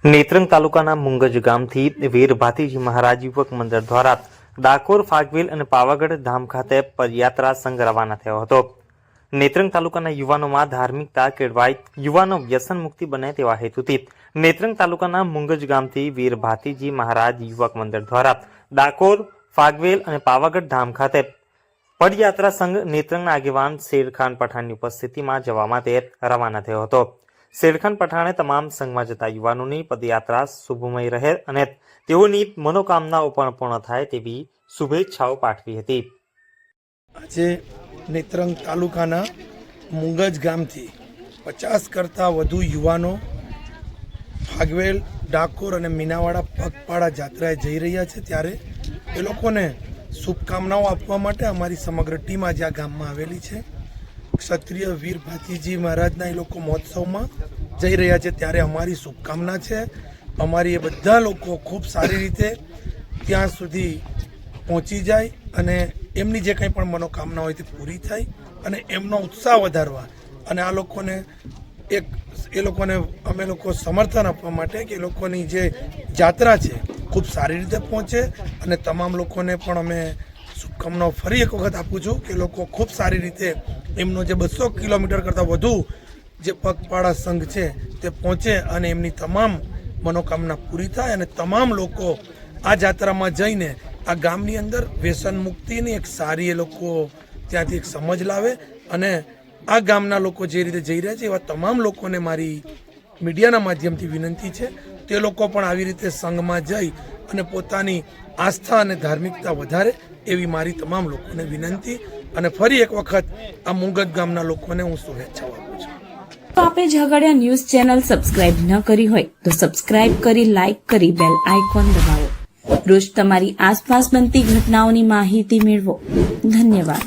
નેત્રંગ તાલુકાના મુંગજ ગામથી વીર ભાતીજી મહારાજ યુવક મંડળ દ્વારા ડાકોર, ફાગવેલ અને પાવાગઢ ધામ ખાતે પદયાત્રા સંઘ રવાના થયો હતો. નેત્રંગ તાલુકાના યુવાનોમાં ધાર્મિકતા કેળવાય, યુવાનો વ્યસન મુક્તિ બને તેવા હેતુથી નેત્રંગ તાલુકાના મુંગજ ગામથી વીર ભાતીજી મહારાજ યુવક મંડળ દ્વારા ડાકોર, ફાગવેલ અને પાવાગઢ ધામ ખાતે પદયાત્રા સંઘ નેત્રંગના આગેવાન શેરખાન પઠાણની ઉપસ્થિતિમાં જવા માટે રવાના થયો હતો. શેરખાન પઠાણે તમામ સંઘમાં જતા યુવાનોની પદયાત્રા શુભમય રહે અને તેઓની મનોકામનાઓ પણ પૂર્ણ થાય તેવી શુભેચ્છાઓ પાઠવી હતી. આજે નેત્રંગ તાલુકાના મુંગજ ગામથી 50 કરતાં વધુ યુવાનો ફાગવેલ, ડાકોર અને મીનાવાડા પગપાળા જાત્રાએ જઈ રહ્યા છે. ત્યારે એ લોકોને શુભકામનાઓ આપવા માટે અમારી સમગ્ર ટીમ આજે આ ગામમાં આવેલી છે. ક્ષત્રિય વીર ભાતીજી મહારાજના એ લોકો મહોત્સવમાં જઈ રહ્યા છે ત્યારે અમારી શુભકામના છે. અમારી એ બધા લોકો ખૂબ સારી રીતે ત્યાં સુધી પહોંચી જાય અને એમની જે કંઈ પણ મનોકામના હોય તે પૂરી થાય અને એમનો ઉત્સાહ વધારવા અને આ લોકોને અમે લોકો સમર્થન આપવા માટે કે એ લોકોની જે જાત્રા છે ખૂબ સારી રીતે પહોંચે અને તમામ લોકોને પણ અમે શુભકામનાઓ ફરી એક વખત આપું છું કે લોકો ખૂબ સારી રીતે એમનો જે 200 કિલોમીટર કરતાં વધુ જે પગપાળા સંઘ છે તે પહોંચે અને એમની તમામ મનોકામના પૂરી થાય અને તમામ લોકો આ જાત્રામાં જઈને આ ગામની અંદર વ્યસન મુક્તિની એક સારી એ લોકો ત્યાંથી એક સમજ લાવે અને આ ગામના લોકો જે રીતે જઈ રહ્યા છે એવા તમામ લોકોને મારી મીડિયાના માધ્યમથી વિનંતી છે તે લોકો પણ આવી રીતે સંઘમાં જઈ અને પોતાની આસ્થા અને ધાર્મિકતા વધારે એવી મારી તમામ લોકોને વિનંતી અને ફરી એક વખત આ મુંગજ ગામના લોકોને હું શુભેચ્છાઓ આપું છું. તો આપે ઝઘડિયા ન્યૂઝ ચેનલ સબસ્ક્રાઇબ ન કરી હોય તો સબસ્ક્રાઇબ કરી, લાઇક કરી, બેલ આઇકોન દબાવો. રોજ તમારી આસપાસ બનતી ઘટનાઓની માહિતી મેળવો. ધન્યવાદ.